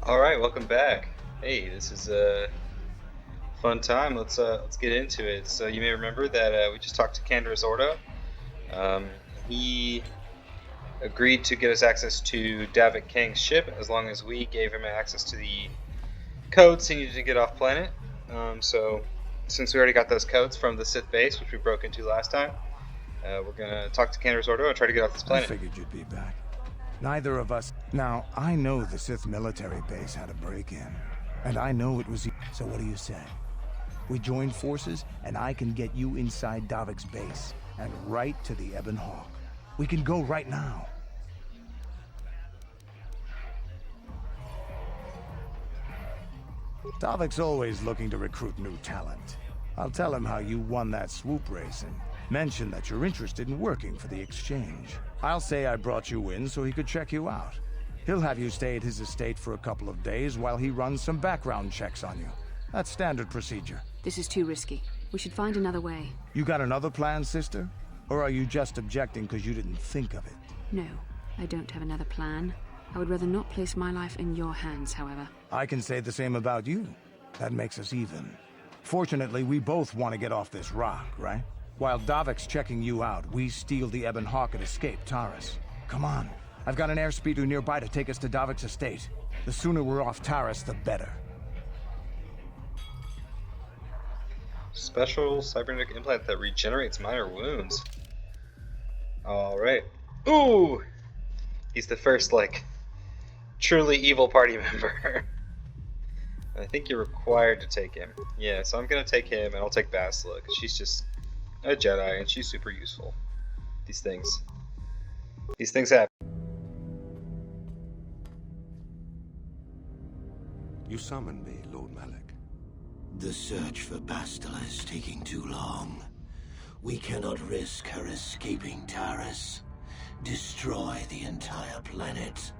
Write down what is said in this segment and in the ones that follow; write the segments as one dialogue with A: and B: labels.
A: All right, welcome back. Hey, this is a fun time. Let's get into it. So you may remember that we just talked to Canderous Ordo. Um, he agreed to get us access to Davik Kang's ship as long as we gave him access to the codes he needed to get off planet. So since we already got those codes from the Sith base, which we broke into last time, we're gonna talk to Canderous Ordo and try to get off this planet.
B: I figured you'd be back. Neither of us... Now, I know the Sith military base had a break-in. And I know it was... So what do you say? We join forces, and I can get you inside Davik's base, and right to the Ebon Hawk. We can go right now. Davik's always looking to recruit new talent. I'll tell him how you won that swoop race, and mention that you're interested in working for the Exchange. I'll say I brought you in so he could check you out. He'll have you stay at his estate for a couple of days while he runs some background checks on you. That's standard procedure.
C: This is too risky. We should find another way.
B: You got another plan, sister? Or are you just objecting because you didn't think of it?
C: No, I don't have another plan. I would rather not place my life in your hands, however.
B: I can say the same about you. That makes us even. Fortunately, we both want to get off this rock, right? While Davik's checking you out, we steal the Ebon Hawk and escape Taris. Come on. I've got an airspeeder nearby to take us to Davik's estate. The sooner we're off Taris, the better.
A: Special cybernetic implant that regenerates minor wounds. Alright. Ooh! He's the first, truly evil party member. I think you're required to take him. Yeah, so I'm gonna take him, and I'll take Bastila, because she's just a Jedi, and she's super useful. These things happen.
D: You summoned me, Lord Malak.
E: The search for Bastila is taking too long. We cannot risk her escaping Taris. Destroy the entire planet.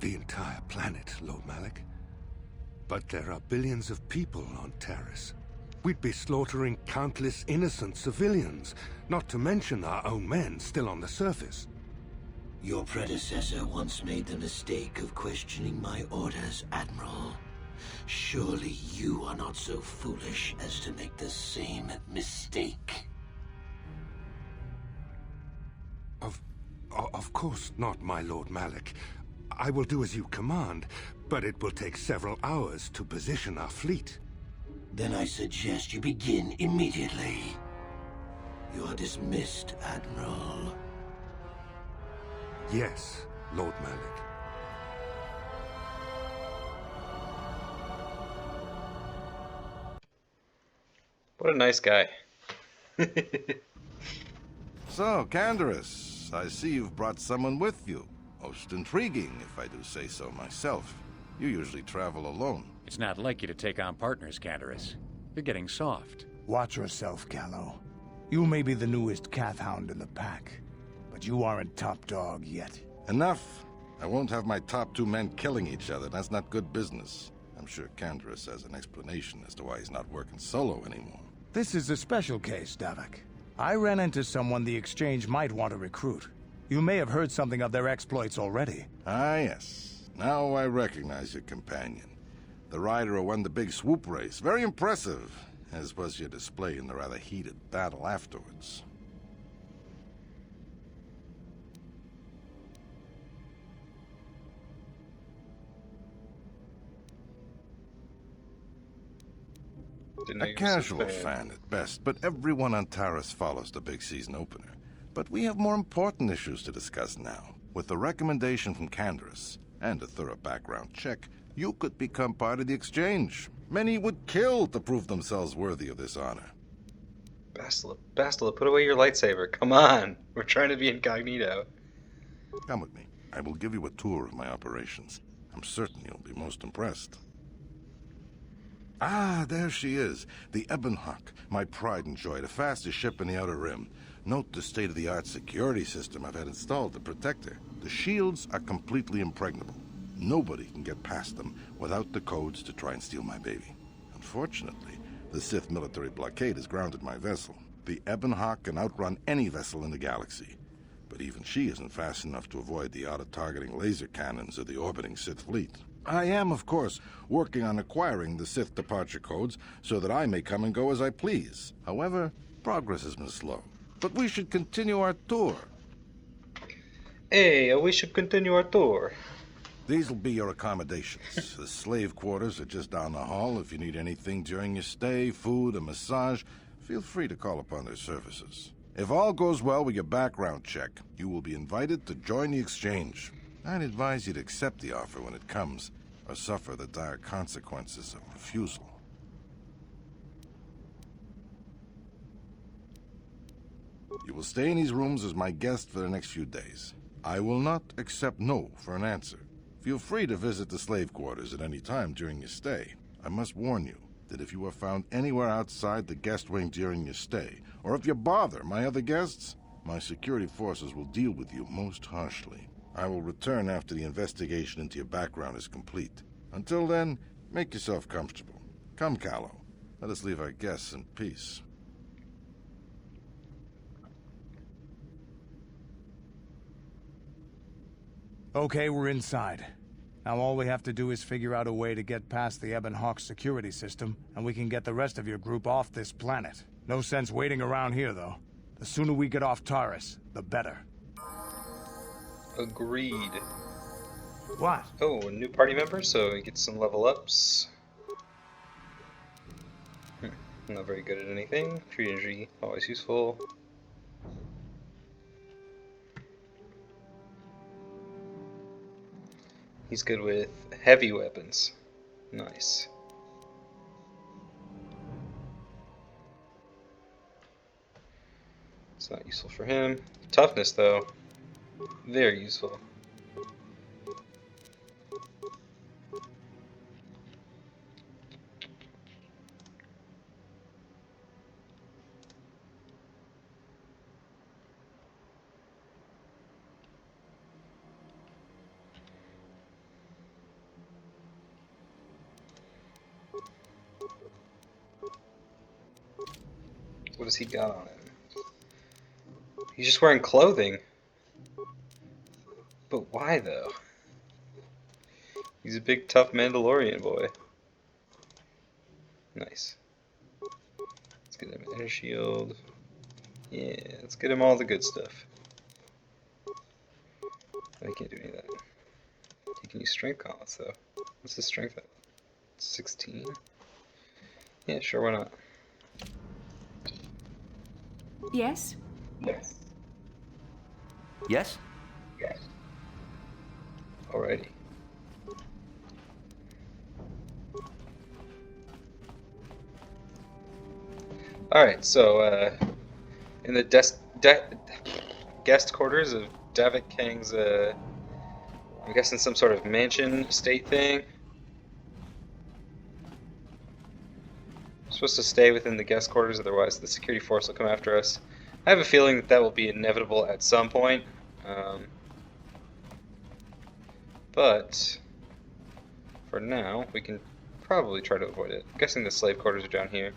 D: The entire planet, Lord Malak? But there are billions of people on Taris. We'd be slaughtering countless innocent civilians, not to mention our own men still on the surface.
E: Your predecessor once made the mistake of questioning my orders, Admiral. Surely you are not so foolish as to make the same mistake.
D: Of course not, my Lord Malak. I will do as you command, but it will take several hours to position our fleet.
E: Then I suggest you begin immediately. You are dismissed, Admiral.
D: Yes, Lord Malak.
A: What a nice guy.
F: So, Canderous, I see you've brought someone with you. Most intriguing, if I do say so myself. You usually travel alone.
G: It's not like you to take on partners, Canderous. You're getting soft.
B: Watch yourself, Callow. You may be the newest Cath Hound in the pack, but you aren't top dog yet.
F: Enough! I won't have my top two men killing each other. That's not good business. I'm sure Canderous has an explanation as to why he's not working solo anymore.
B: This is a special case, Davik. I ran into someone the Exchange might want to recruit. You may have heard something of their exploits already.
F: Ah, yes. Now I recognize your companion. The rider who won the big swoop race. Very impressive, as was your display in the rather heated battle afterwards. A casual fan at best, but everyone on Taris follows the big season opener. But we have more important issues to discuss now. With the recommendation from Canderous and a thorough background check, you could become part of the Exchange. Many would kill to prove themselves worthy of this honor.
A: Bastila, put away your lightsaber. Come on. We're trying to be incognito.
F: Come with me. I will give you a tour of my operations. I'm certain you'll be most impressed. Ah, there she is. The Ebon Hawk, my pride and joy, the fastest ship in the Outer Rim. Note the state-of-the-art security system I've had installed to protect her. The shields are completely impregnable. Nobody can get past them without the codes to try and steal my baby. Unfortunately, the Sith military blockade has grounded my vessel. The Ebon Hawk can outrun any vessel in the galaxy. but even she isn't fast enough to avoid the auto-targeting laser cannons of the orbiting Sith fleet. I am, of course, working on acquiring the Sith departure codes so that I may come and go as I please. However, progress has been slow. But we should continue our tour.
A: Hey, we should continue our tour.
F: These will be your accommodations. The slave quarters are just down the hall. If you need anything during your stay, food, a massage, feel free to call upon their services. If all goes well with your background check, you will be invited to join the exchange. I'd advise you to accept the offer when it comes, or suffer the dire consequences of refusal. You will stay in these rooms as my guest for the next few days. I will not accept no for an answer. Feel free to visit the slave quarters at any time during your stay. I must warn you that if you are found anywhere outside the guest wing during your stay, or if you bother my other guests, my security forces will deal with you most harshly. I will return after the investigation into your background is complete. Until then, make yourself comfortable. Come, Callow. Let us leave our guests in peace.
B: Okay, we're inside. Now all we have to do is figure out a way to get past the Ebon Hawk security system, and we can get the rest of your group off this planet. No sense waiting around here, though. The sooner we get off Taris, the better.
A: Agreed.
B: What?
A: Oh, a new party member, so we get some level ups. Not very good at anything. Tree energy, always useful. He's good with heavy weapons. Nice. It's not useful for him. Toughness, though, very useful. What has he got on him? He's just wearing clothing. But why, though? He's a big, tough Mandalorian boy. Nice. Let's get him an inner shield. Yeah, let's get him all the good stuff. I can't do any of that. He can use strength gauntlets, though. What's his strength at? 16? Yeah, sure, why not?
C: Yes?
A: Yes.
H: Yes?
A: Yes. Alrighty. Alright, so, in the guest quarters of Davik Kang's, I'm guessing some sort of mansion estate thing. We're supposed to stay within the guest quarters, otherwise the security force will come after us. I have a feeling that that will be inevitable at some point. But for now, we can probably try to avoid it. I'm guessing the slave quarters are down here.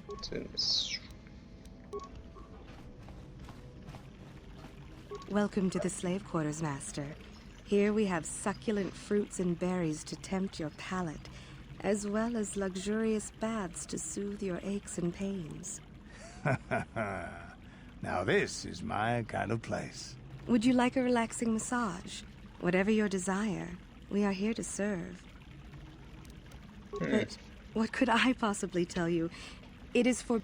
A: What's in this?
I: Welcome to the slave quarters, Master. Here we have succulent fruits and berries to tempt your palate, as well as luxurious baths to soothe your aches and pains.
B: Now this is my kind of place.
I: Would you like a relaxing massage? Whatever your desire, we are here to serve. But what could I possibly tell you? It is for...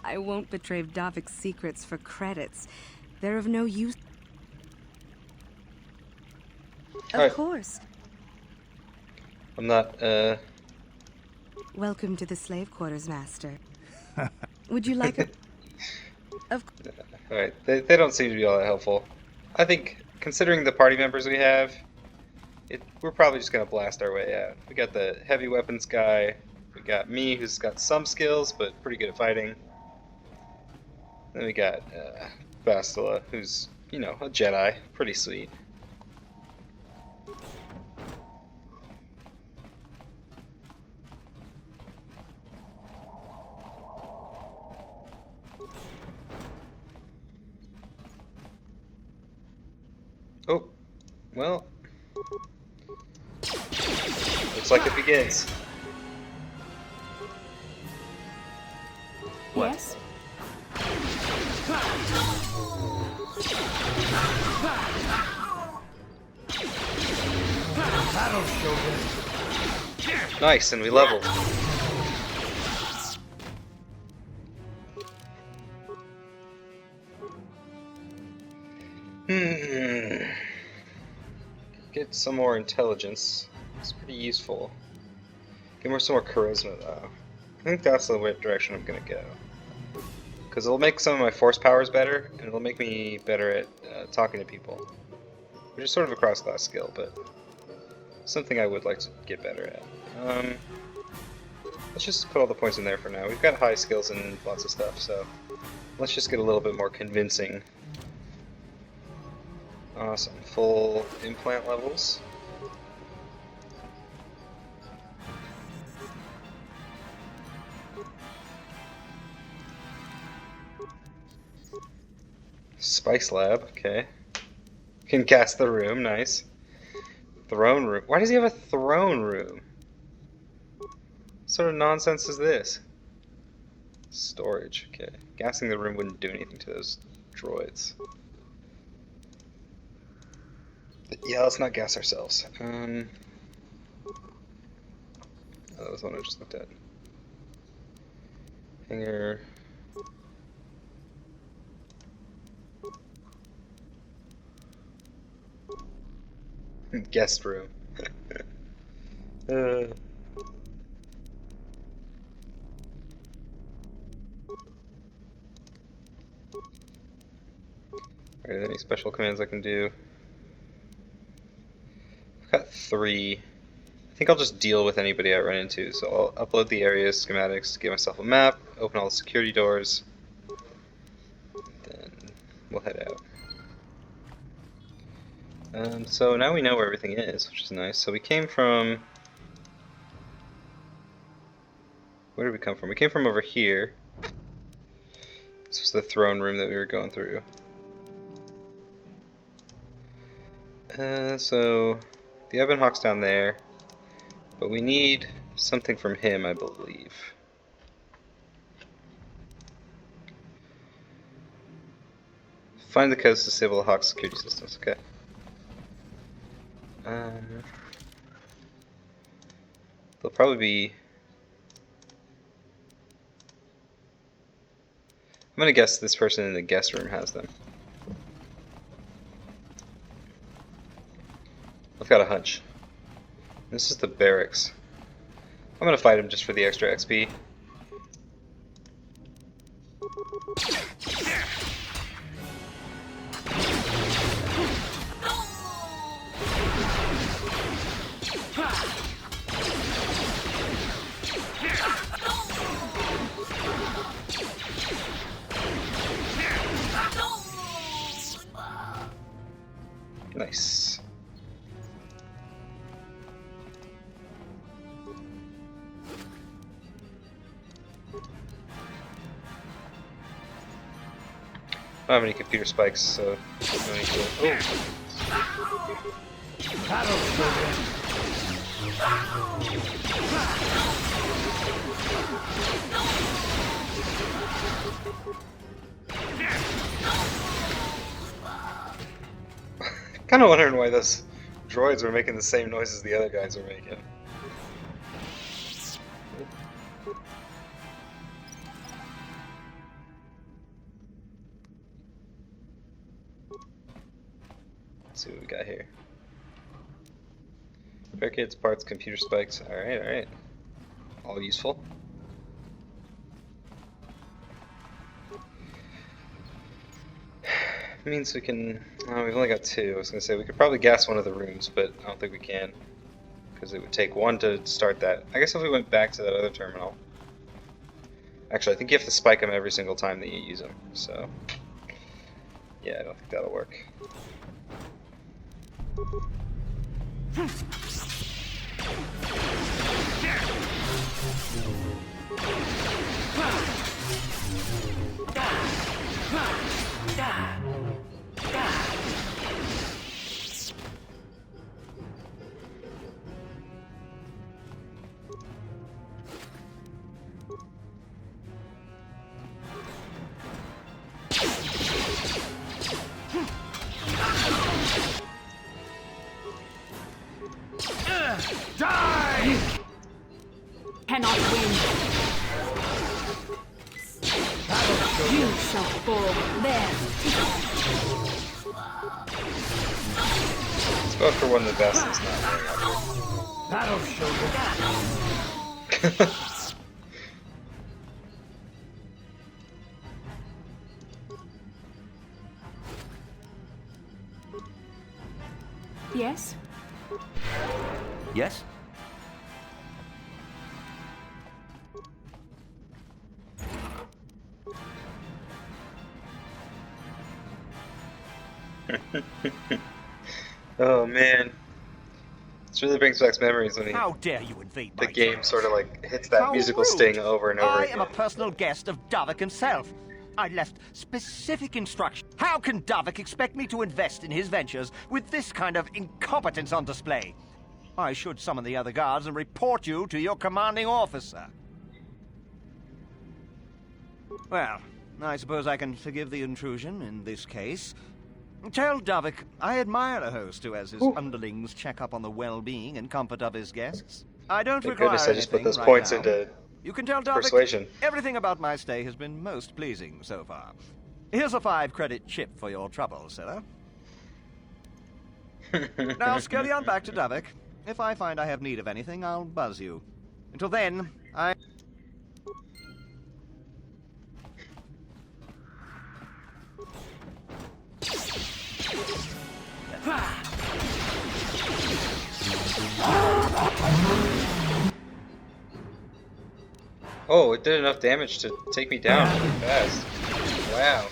I: I won't betray Davik's secrets for credits. They're of no use. Of course.
A: I'm not,
I: Welcome to the slave quarters, Master. Would you like a...
A: Alright, they don't seem to be all that helpful. I think, considering the party members we have, we're probably just going to blast our way out. We got the heavy weapons guy, we got me, who's got some skills, but pretty good at fighting. Then we got Bastila, who's, you know, a Jedi, pretty sweet. Well, looks like it begins.
C: Yes?
A: Nice, and we leveled. Get some more intelligence. It's pretty useful. Get some more charisma though. I think that's the direction I'm gonna go. Because it'll make some of my force powers better, and it'll make me better at talking to people. Which is sort of a cross-class skill, but something I would like to get better at. Let's just put all the points in there for now. We've got high skills and lots of stuff, so let's just get a little bit more convincing. Awesome. Full implant levels. Spice lab, okay. Can gas the room, nice. Throne room. Why does he have a throne room? What sort of nonsense is this? Storage, okay. Gassing the room wouldn't do anything to those droids. But yeah, let's not gas ourselves. Oh, that was the one I just looked at. Hangar. Guest room. Are there any special commands I can do? I've got 3. I think I'll just deal with anybody I run into. So I'll upload the area schematics, get myself a map, open all the security doors, then we'll head out. So now we know where everything is, which is nice. So we came from... Where did we come from? We came from over here. This was the throne room that we were going through. So the Ebon Hawk's down there, but we need something from him, I believe. Find the codes to disable the Hawk's security systems, okay. They'll probably be... I'm gonna guess this person in the guest room has them. I've got a hunch. This is the barracks. I'm gonna fight him just for the extra XP. Nice. I don't have any computer spikes, so no need to... Kind of wondering why those droids were making the same noises the other guys were making. Let's see what we got here. Barricades, parts, computer spikes. Alright, alright. All useful. Means we can... Oh, we've only got 2. I was going to say we could probably gas one of the rooms, but I don't think we can. Because it would take 1 to start that. I guess if we went back to that other terminal... Actually, I think you have to spike them every single time that you use them, so... Yeah, I don't think that'll work.
C: Cannot win. You shall fall there.
A: Let's go for one of the best that's not
B: That'll show you.
C: Yes?
H: Yes?
A: Oh man, this really brings back memories when
J: How dare you invade my
A: the game
J: chamber?
A: sort of like hits that
J: How
A: musical
J: rude.
A: sting over and over
J: I
A: again.
J: am a personal guest of Davik himself. I left specific instructions. How can Davik expect me to invest in his ventures with this kind of incompetence on display? I should summon the other guards and report you to your commanding officer. Well, I suppose I can forgive the intrusion in this case. Tell Davik I admire a host who has his underlings check up on the well-being and comfort of his guests. I don't
A: Thank
J: require
A: goodness I just put
J: anything
A: those
J: right
A: points
J: now.
A: into
J: You can tell Davik
A: persuasion.
J: everything about my stay has been most pleasing so far. Here's a 5-credit chip for your trouble, sir. Now scurry on back to Davik. If I find I have need of anything, I'll buzz you. Until then, I...
A: Oh, it did enough damage to take me down really fast. Wow.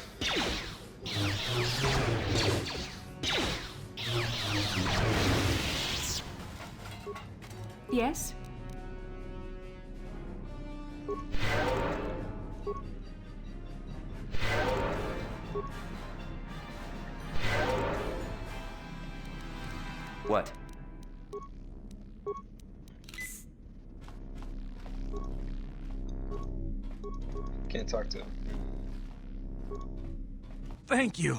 C: Yes?
H: What?
A: Can't talk to him.
K: Thank you.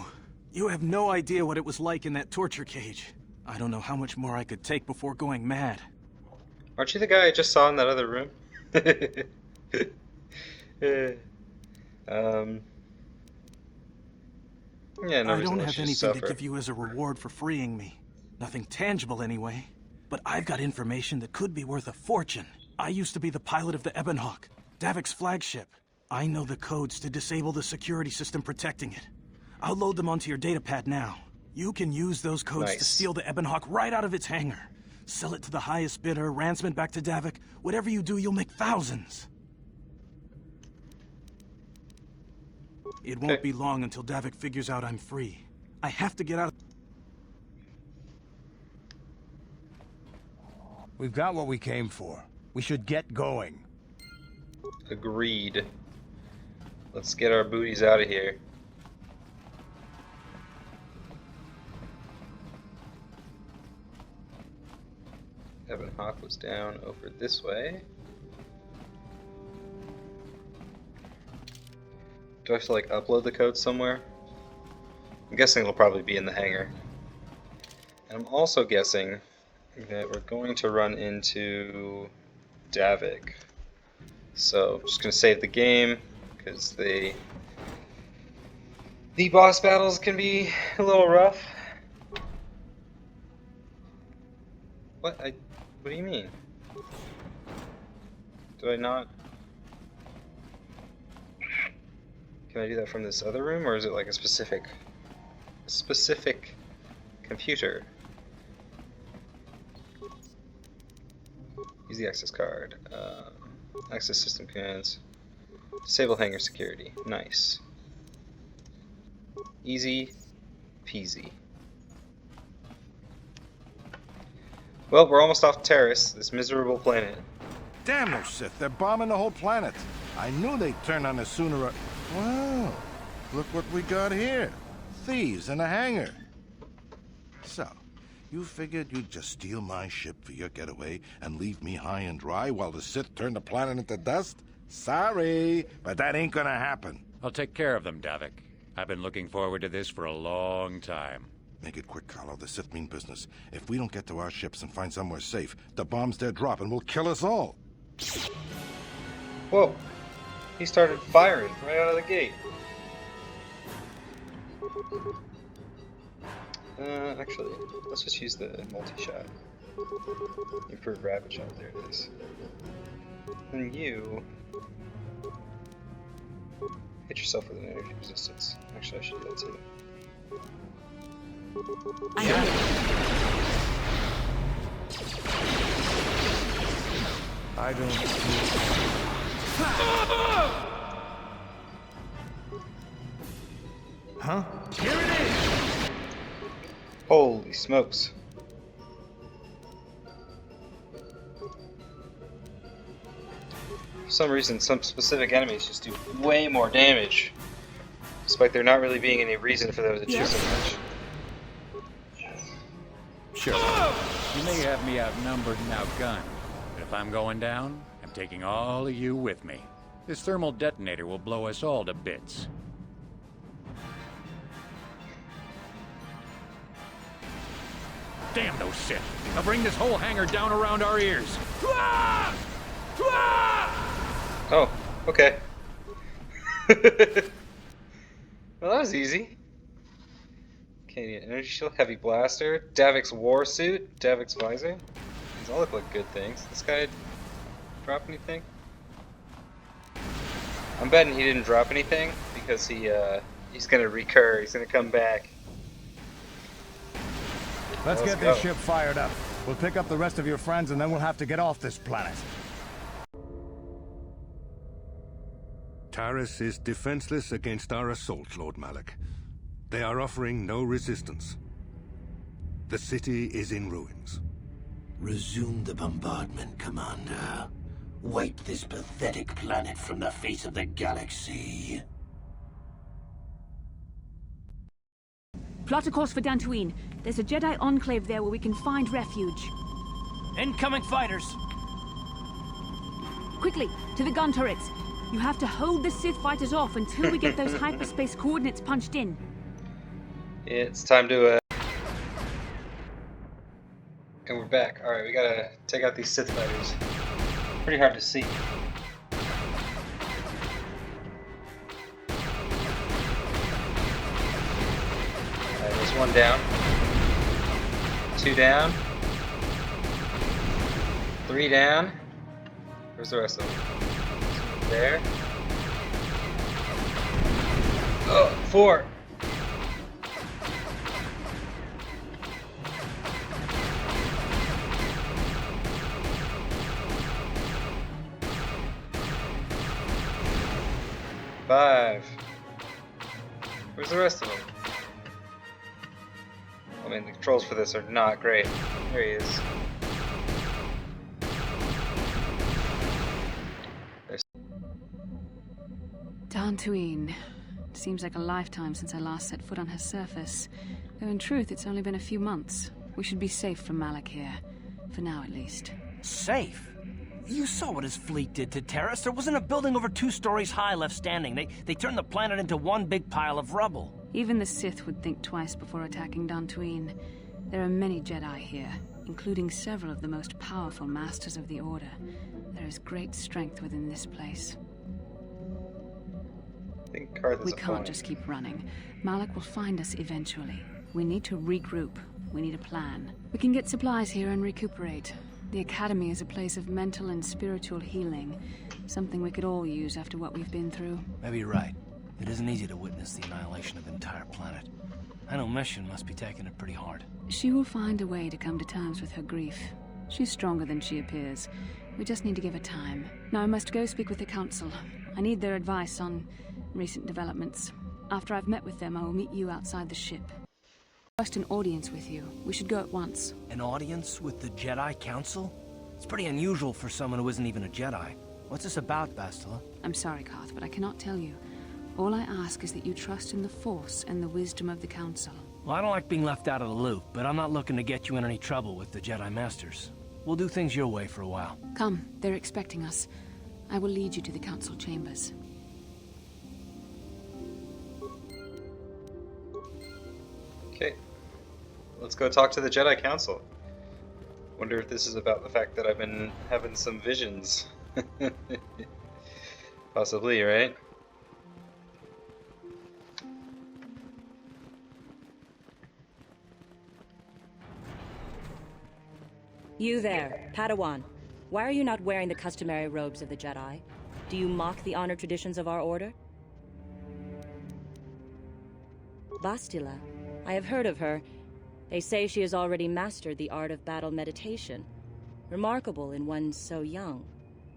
K: You have no idea what it was like in that torture cage. I don't know how much more I could take before going mad.
A: Aren't you the guy I just saw in that other room? Yeah, no
K: I
A: reason
K: don't
A: why
K: have
A: she should
K: anything
A: suffer.
K: to give you as a reward for freeing me. Nothing tangible anyway. But I've got information that could be worth a fortune. I used to be the pilot of the Ebonhawk, Davik's flagship. I know the codes to disable the security system protecting it. I'll load them onto your datapad now. You can use those codes to
A: Nice.
K: steal the Ebonhawk right out of its hangar. Sell it to the highest bidder, ransom it back to Davik. Whatever you do, you'll make thousands. It won't
A: Okay.
K: be long until Davik figures out I'm free. I have to get out.
B: We've got what we came for. We should get going.
A: Agreed. Let's get our booties out of here. Ebonhawk was down over this way. Do I have to like upload the code somewhere? I'm guessing it'll probably be in the hangar. And I'm also guessing that we're going to run into Davik. So I'm just gonna save the game because the boss battles can be a little rough. What do you mean? Do I not? Can I do that from this other room, or is it like a specific computer? Use the access card. Access system commands. Disable hangar security. Nice. Easy peasy. Well, we're almost off Taris, this miserable planet.
F: Damn those Sith, they're bombing the whole planet. I knew they'd turn on us sooner or... Wow, look what we got here. Thieves in a hangar. So, you figured you'd just steal my ship for your getaway and leave me high and dry while the Sith turn the planet into dust? Sorry, but that ain't gonna happen.
G: I'll take care of them, Davik. I've been looking forward to this for a long time.
F: Make it quick, Carlo. The Sith mean business. If we don't get to our ships and find somewhere safe, the bombs they're dropping will kill us all.
A: Whoa! He started firing right out of the gate. Actually, let's just use the multi-shot. Improved rapid shot, there it is. And you... hit yourself with an energy resistance. Actually, I should do that too.
B: I don't... Huh?
K: Here it is!
A: Holy smokes. For some reason, some specific enemies just do way more damage, despite there not really being any reason for them to do so much.
G: Sure. You may have me outnumbered and outgunned, but if I'm going down, I'm taking all of you with me. This thermal detonator will blow us all to bits. Damn those Sith! They'll bring this whole hangar down around our ears.
A: Oh, okay. Well, that was easy. Canadian energy shield, heavy blaster, Davik's war suit, Davik's visor. These all look like good things. This guy drop anything? I'm betting he didn't drop anything because he's gonna recur. He's gonna come back.
B: Let's get this ship fired up. We'll pick up the rest of your friends and then we'll have to get off this planet.
D: Taris is defenseless against our assault, Lord Malak. They are offering no resistance. The city is in ruins.
E: Resume the bombardment, Commander. Wipe this pathetic planet from the face of the galaxy.
C: Plot a course for Dantooine. There's a Jedi enclave there where we can find refuge.
K: Incoming fighters!
C: Quickly, to the gun turrets. You have to hold the Sith fighters off until we get those hyperspace coordinates punched in.
A: Yeah, it's time to, and we're back. Alright, we gotta take out these Sith fighters. Pretty hard to see. Alright, there's one down. 2 down. 3 down. Where's the rest of them? There. Oh, 4. Five. Where's the rest of them? I mean, the controls for this are not great. There he is.
C: Dantooine. Seems like a lifetime since I last set foot on her surface. Though in truth, it's only been a few months. We should be safe from Malak here. For now, at least.
J: Safe? You saw what his fleet did to Taris. There wasn't a building over 2 stories high left standing. They turned the planet into one big pile of rubble.
C: Even the Sith would think twice before attacking Dantooine. There are many Jedi here, including several of the most powerful Masters of the Order. There is great strength within this place. We can't just keep running. Malak will find us eventually. We need to regroup. We need a plan. We can get supplies here and recuperate. The Academy is a place of mental and spiritual healing. Something we could all use after what we've been through.
K: Maybe you're right. It isn't easy to witness the annihilation of an entire planet. I know Mission must be taking it pretty hard.
C: She will find a way to come to terms with her grief. She's stronger than she appears. We just need to give her time. Now I must go speak with the Council. I need their advice on recent developments. After I've met with them, I will meet you outside the ship. Request an audience with you. We should go at once.
J: An audience with the Jedi Council? It's pretty unusual for someone who isn't even a Jedi. What's this about, Bastila?
C: I'm sorry, Carth, but I cannot tell you. All I ask is that you trust in the Force and the wisdom of the Council.
J: Well, I don't like being left out of the loop, but I'm not looking to get you in any trouble with the Jedi Masters. We'll do things your way for a while.
C: Come, they're expecting us. I will lead you to the Council chambers.
A: Okay. Let's go talk to the Jedi Council. Wonder if this is about the fact that I've been having some visions. Possibly, right?
L: You there, Padawan. Why are you not wearing the customary robes of the Jedi? Do you mock the honor traditions of our order? Bastila. I have heard of her. They say she has already mastered the art of battle meditation. Remarkable in one so young.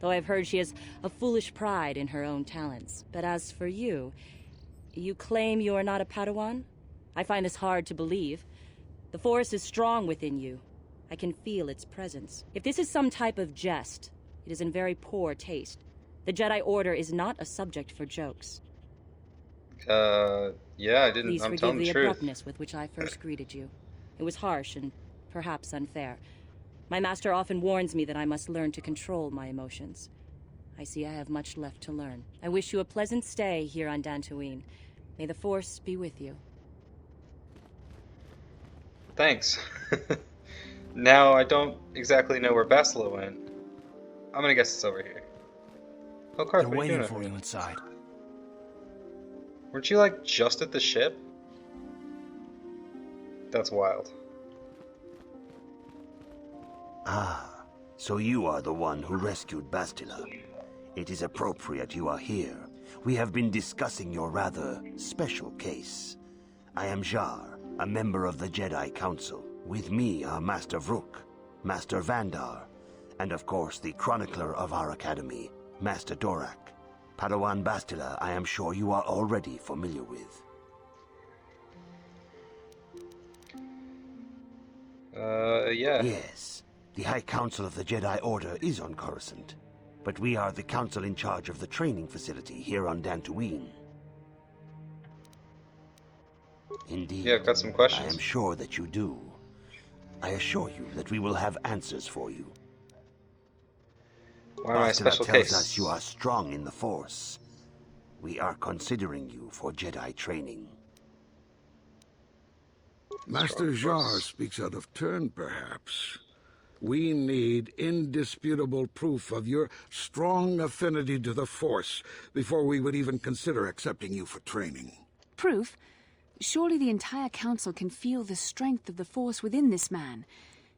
L: Though I've heard she has a foolish pride in her own talents. But as for you, you claim you are not a Padawan? I find this hard to believe. The Force is strong within you. I can feel its presence. If this is some type of jest, it is in very poor taste. The Jedi Order is not a subject for jokes.
A: Yeah, I didn't.
L: Please
A: I'm
L: forgive
A: telling
L: the
A: the truth.
L: abruptness with which I first greeted you. It was harsh and perhaps unfair. My master often warns me that I must learn to control my emotions. I see I have much left to learn. I wish you a pleasant stay here on Dantooine. May the Force be with you.
A: Thanks. Now I don't exactly know where Bastila went. I'm gonna guess it's over here. Oh, Karth,
K: They're
A: what are you
K: waiting
A: doing
K: for
A: over
K: you
A: here?
K: inside.
A: Weren't you like just at the ship? That's wild.
E: Ah, so you are the one who rescued Bastila. It is appropriate you are here. We have been discussing your rather special case. I am Jar, a member of the Jedi Council. With me are Master Vrook, Master Vandar, and of course the chronicler of our academy, Master Dorak. Padawan Bastila, I am sure you are already familiar with.
A: Yeah.
E: Yes, the High Council of the Jedi Order is on Coruscant, but we are the council in charge of the training facility here on Dantooine. Indeed.
A: Yeah, I've got some
E: I
A: questions.
E: am sure that you do. I assure you that we will have answers for you.
A: Why am I a
E: Bastila
A: special
E: tells
A: case?
E: us you are strong in the Force. We are considering you for Jedi training.
F: Master Jar speaks out of turn, perhaps. We need indisputable proof of your strong affinity to the Force before we would even consider accepting you for training.
C: Proof? Surely the entire council can feel the strength of the Force within this man.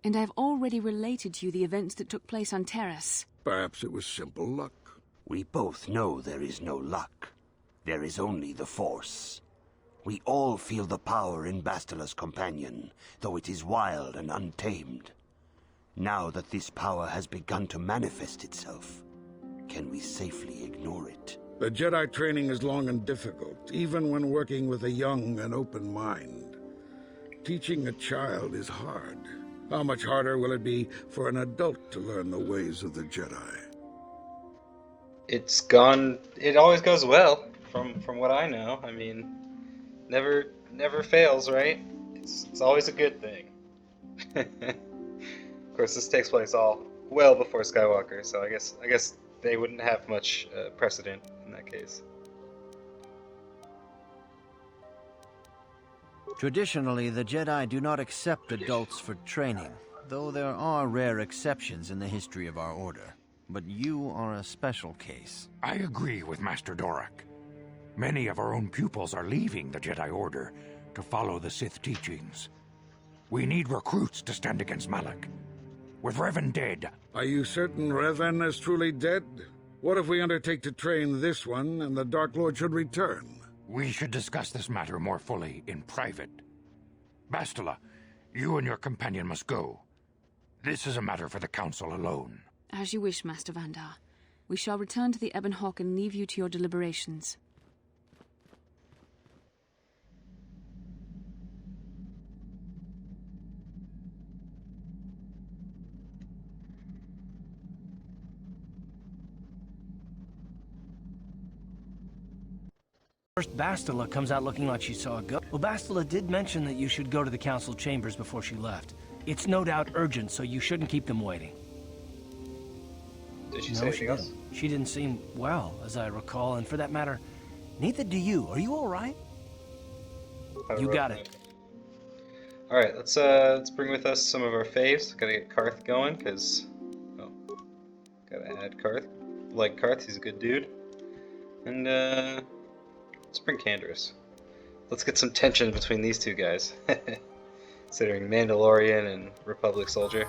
C: And I've already related to you the events that took place on Taris.
F: Perhaps it was simple luck.
E: We both know there is no luck. There is only the Force. We all feel the power in Bastila's companion, though it is wild and untamed. Now that this power has begun to manifest itself, can we safely ignore it?
F: The Jedi training is long and difficult, even when working with a young and open mind. Teaching a child is hard. How much harder will it be for an adult to learn the ways of the Jedi?
A: It always goes well, from what I know. I mean, never fails, right? It's always a good thing. Of course, this takes place all well before Skywalker, so I guess they wouldn't have much precedent in that case.
M: Traditionally, the Jedi do not accept adults for training, though there are rare exceptions in the history of our order. But you are a special case.
N: I agree with Master Dorak. Many of our own pupils are leaving the Jedi Order to follow the Sith teachings. We need recruits to stand against Malak. With Revan dead...
F: Are you certain Revan is truly dead? What if we undertake to train this one and the Dark Lord should return?
N: We should discuss this matter more fully in private. Bastila, you and your companion must go. This is a matter for the Council alone.
C: As you wish, Master Vandar. We shall return to the Ebon Hawk and leave you to your deliberations.
K: First, Bastila comes out looking like she saw a ghost. Well, Bastila did mention that you should go to the council chambers before she left. It's no doubt urgent, so you shouldn't keep them waiting.
A: Did she say anything else?
K: She didn't seem well, as I recall, and for that matter, neither do you. Are you all right? You got it.
A: All right, let's bring with us some of our faves. Gotta get Karth going, cause gotta add Karth. Like Karth, he's a good dude. And let's bring Canderous. Let's get some tension between these two guys. Considering Mandalorian and Republic soldier.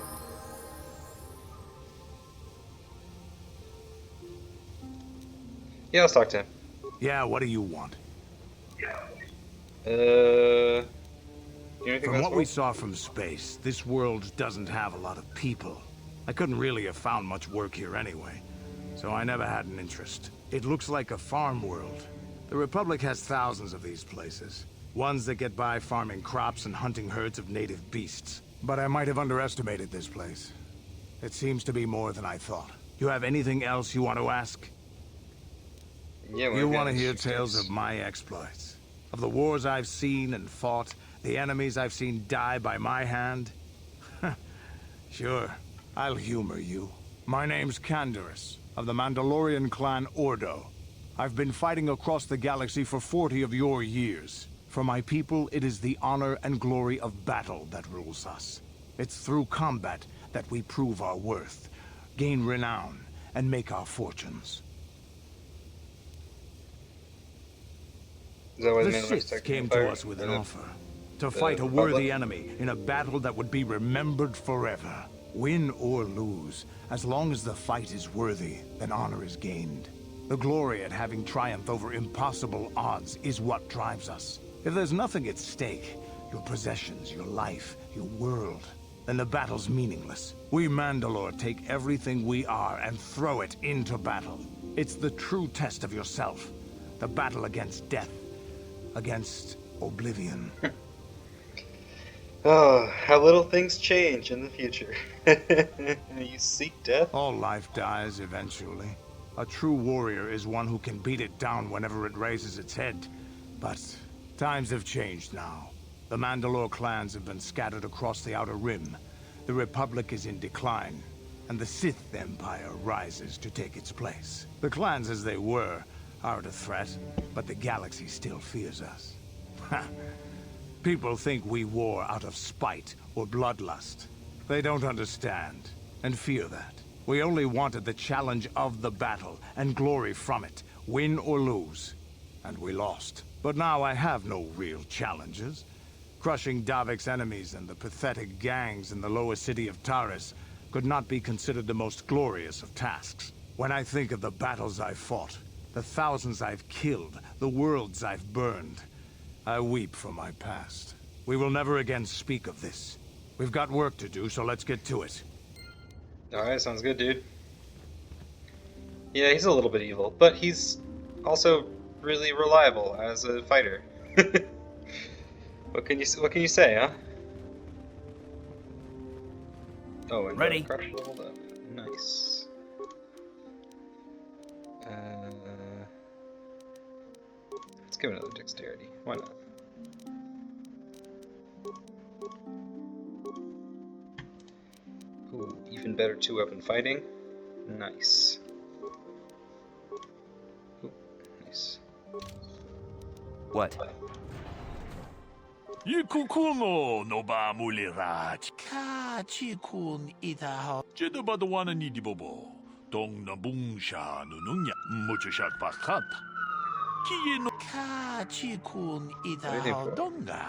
A: Yeah, let's talk to him.
B: Yeah, what do you want?
A: From
B: what we saw from space, this world doesn't have a lot of people. I couldn't really have found much work here anyway, so I never had an interest. It looks like a farm world. The Republic has thousands of these places. Ones that get by farming crops and hunting herds of native beasts. But I might have underestimated this place. It seems to be more than I thought. You have anything else you want to ask?
A: Yeah,
B: you want to hear tales of my exploits? Of the wars I've seen and fought? The enemies I've seen die by my hand? Sure, I'll humor you. My name's Canderous, of the Mandalorian clan Ordo. I've been fighting across the galaxy for 40 of your years. For my people, it is the honor and glory of battle that rules us. It's through combat that we prove our worth, gain renown, and make our fortunes. The Sith came to us with an offer. To fight a worthy enemy in a battle that would be remembered forever. Win or lose, as long as the fight is worthy, then honor is gained. The glory at having triumphed over impossible odds is what drives us. If there's nothing at stake, your possessions, your life, your world, then the battle's meaningless. We Mandalore take everything we are and throw it into battle. It's the true test of yourself. The battle against death. Against oblivion.
A: Oh, how little things change in the future. You seek death?
B: All life dies eventually. A true warrior is one who can beat it down whenever it raises its head. But times have changed now. The Mandalore clans have been scattered across the Outer Rim. The Republic is in decline, and the Sith Empire rises to take its place. The clans as they were aren't a threat, but the galaxy still fears us. People think we war out of spite or bloodlust. They don't understand, and fear that. We only wanted the challenge of the battle, and glory from it, win or lose. And we lost. But now I have no real challenges. Crushing Davik's enemies and the pathetic gangs in the lower city of Taris could not be considered the most glorious of tasks. When I think of the battles I've fought, the thousands I've killed, the worlds I've burned, I weep for my past. We will never again speak of this. We've got work to do, so let's get to it.
A: Alright, sounds good, dude. Yeah, he's a little bit evil, but he's also really reliable as a fighter. What can you say, huh? Oh, and
H: ready.
A: Crush leveled up. Nice. Let's give it another dexterity. Why not? Ooh, even better 2-weapon fighting. Nice. Ooh, nice.
H: What?
O: Ikukuno no ba muliraj ka chikun ita jedo badwana ni dibobo dong na bungsha nununya mucho shak pakat kiye no ka chikun ita donga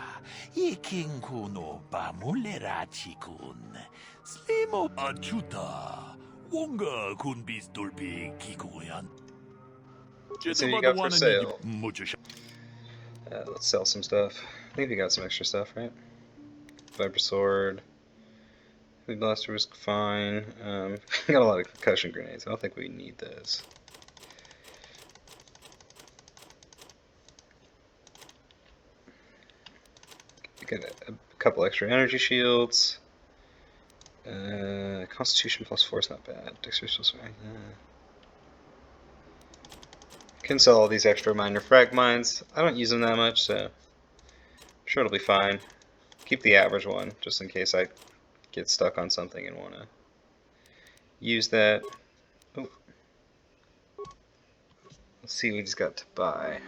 O: ikinku no ba mulira chikun slimo achuta wonga kun bis dolpi kikuyan
A: So you got for sale. Let's sell some stuff. I think we got some extra stuff, right? Viper sword. Heavy blaster was fine. Got a lot of concussion grenades. I don't think we need those. Got a couple extra energy shields. Constitution +4 is not bad. Dexterity +5. Can sell all these extra minor frag mines. I don't use them that much, so I'm sure it'll be fine. Keep the average one, just in case I get stuck on something and want to use that. Oh. Let's see what he's got to buy.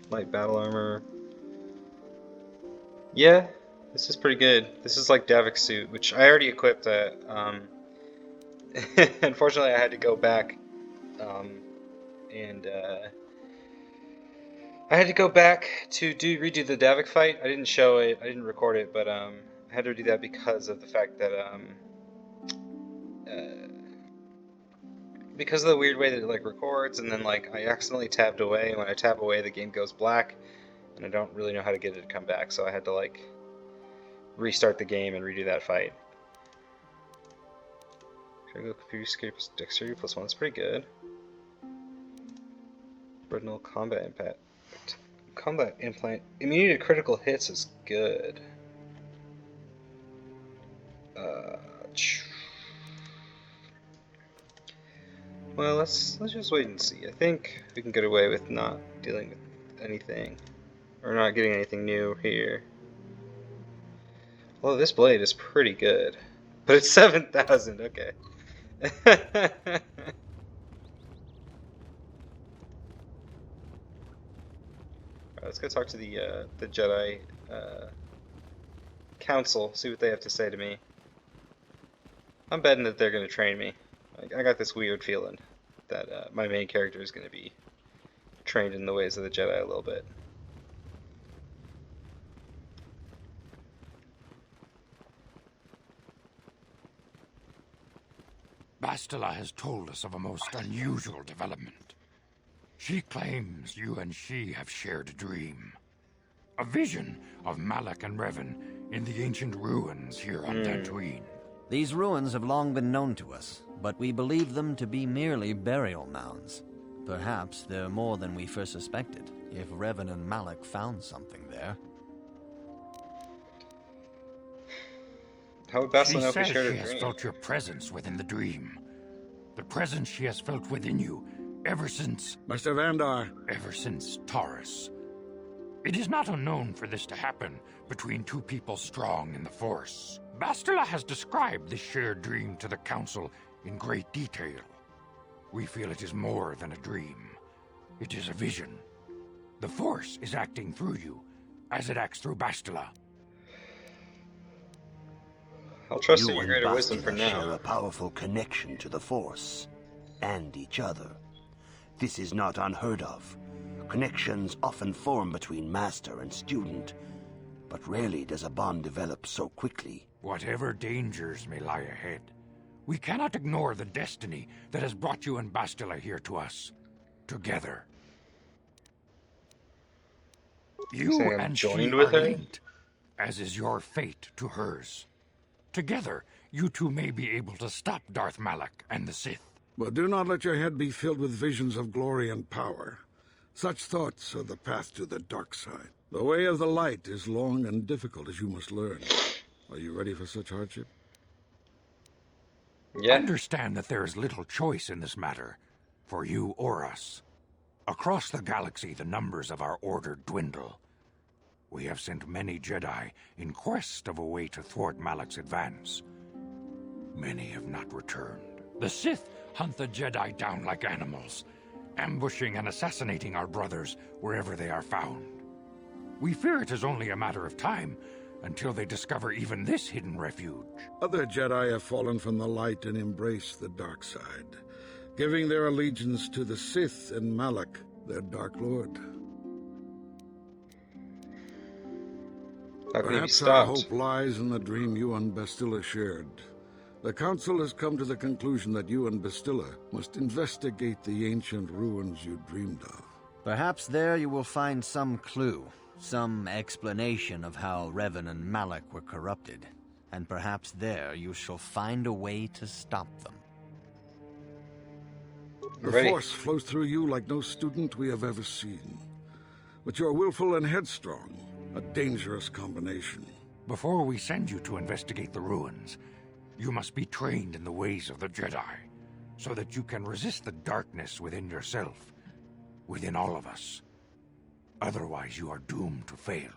A: Light battle armor. Yeah, this is pretty good. This is like Davik's suit, which I already equipped. Unfortunately, I had to go back and I had to go back to redo the Davik fight. I didn't show it, I didn't record it, but I had to do that because of the fact that because of the weird way that it like records, and then like I accidentally tapped away, and when I tap away the game goes black, and I don't really know how to get it to come back, so I had to like restart the game and redo that fight. Critical computer escape dexterity +1, that's pretty good. Retinal combat impact. Combat implant. Immunity to critical hits is good. Well, let's just wait and see. I think we can get away with not dealing with anything, or not getting anything new here. Well, this blade is pretty good, but it's 7,000. Okay. Alright, let's go talk to the Jedi Counsel, see what they have to say to me. I'm betting that they're going to train me. I got this weird feeling that my main character is going to be trained in the ways of the Jedi a little bit.
N: Bastila has told us of a most unusual development. She claims you and she have shared a dream. A vision of Malak and Revan in the ancient ruins here on Dantooine.
M: These ruins have long been known to us, but we believe them to be merely burial mounds. Perhaps they're more than we first suspected, if Revan and Malak found something there.
A: How would Bastila know if we
N: She
A: shared a
N: says she has
A: dream?
N: felt your presence within the dream. The presence she has felt within you ever since...
P: Master Vandar.
N: Ever since Taris. It is not unknown for this to happen between two people strong in the Force. Bastila has described this shared dream to the Council in great detail. We feel it is more than a dream. It is a vision. The Force is acting through you, as it acts through Bastila.
A: I'll trust in
E: You
A: your
E: and
A: greater wisdom for
E: Bastila
A: now.
E: share a powerful connection to the Force, and each other. This is not unheard of. Connections often form between master and student, but rarely does a bond develop so quickly.
N: Whatever dangers may lie ahead, we cannot ignore the destiny that has brought you and Bastila here to us, together. You
A: saying I'm
N: and she
A: joined with
N: are
A: her?
N: linked, as is your fate to hers. Together, you two may be able to stop Darth Malak and the Sith.
P: But do not let your head be filled with visions of glory and power. Such thoughts are the path to the dark side. The way of the light is long and difficult, as you must learn. Are you ready for such hardship?
A: Yeah.
N: Understand that there is little choice in this matter, for you or us. Across the galaxy, the numbers of our order dwindle. We have sent many Jedi in quest of a way to thwart Malak's advance. Many have not returned. The Sith hunt the Jedi down like animals, ambushing and assassinating our brothers wherever they are found. We fear it is only a matter of time until they discover even this hidden refuge.
P: Other Jedi have fallen from the light and embraced the dark side, giving their allegiance to the Sith and Malak, their Dark Lord.
A: How can he be
P: Perhaps our
A: stopped?
P: hope lies in the dream you and Bastila shared. The Council has come to the conclusion that you and Bastila must investigate the ancient ruins you dreamed of.
M: Perhaps there you will find some clue, some explanation of how Revan and Malak were corrupted, and perhaps there you shall find a way to stop them.
P: The Force flows through you like no student we have ever seen. But you're willful and headstrong, a dangerous combination.
N: Before we send you to investigate the ruins, you must be trained in the ways of the Jedi, so that you can resist the darkness within yourself, within all of us. Otherwise, you are doomed to fail.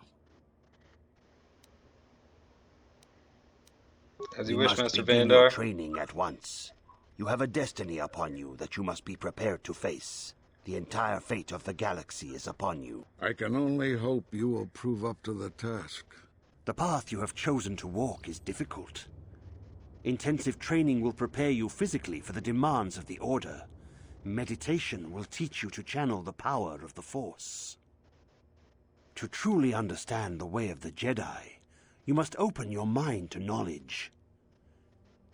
A: As you
E: We
A: wish,
E: must
A: Master
E: begin your
A: Vandar.
E: training at once. You have a destiny upon you that you must be prepared to face. The entire fate of the galaxy is upon you.
P: I can only hope you will prove up to the task.
E: The path you have chosen to walk is difficult. Intensive training will prepare you physically for the demands of the Order.
Q: Meditation will teach you to channel the power of the Force. To truly understand the way of the Jedi, you must open your mind to knowledge.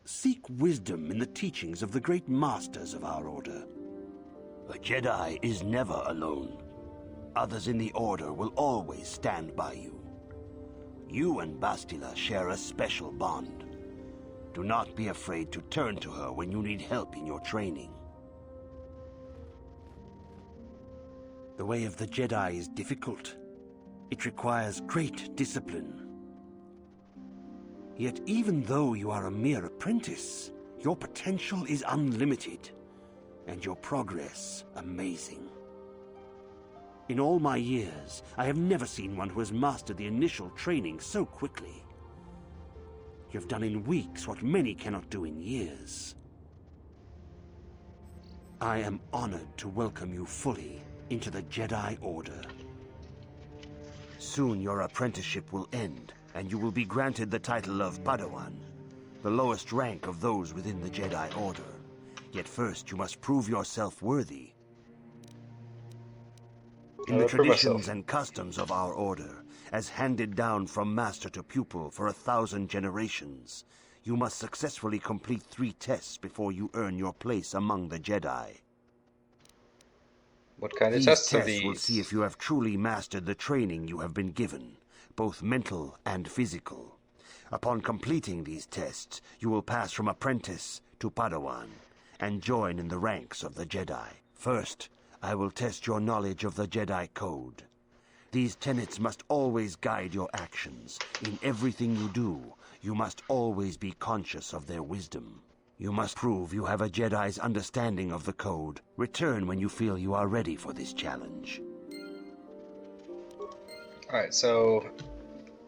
Q: Seek wisdom in the teachings of the great masters of our Order. A Jedi is never alone. Others in the Order will always stand by you. You and Bastila share a special bond. Do not be afraid to turn to her when you need help in your training. The way of the Jedi is difficult. It requires great discipline. Yet even though you are a mere apprentice, your potential is unlimited, and your progress amazing. In all my years, I have never seen one who has mastered the initial training so quickly. You have done in weeks what many cannot do in years. I am honored to welcome you fully into the Jedi Order. Soon your apprenticeship will end, and you will be granted the title of Padawan, the lowest rank of those within the Jedi Order. Yet first you must prove yourself worthy. In the traditions and customs of our Order, as handed down from master to pupil for 1,000 generations, you must successfully complete 3 tests before you earn your place among the Jedi.
A: What kind of
Q: These
A: tests are
Q: tests
A: these?
Q: will see if you have truly mastered the training you have been given, both mental and physical. Upon completing these tests, you will pass from apprentice to Padawan, and join in the ranks of the Jedi. First, I will test your knowledge of the Jedi Code. These tenets must always guide your actions. In everything you do, you must always be conscious of their wisdom. You must prove you have a Jedi's understanding of the Code. Return when you feel you are ready for this challenge.
A: Alright, so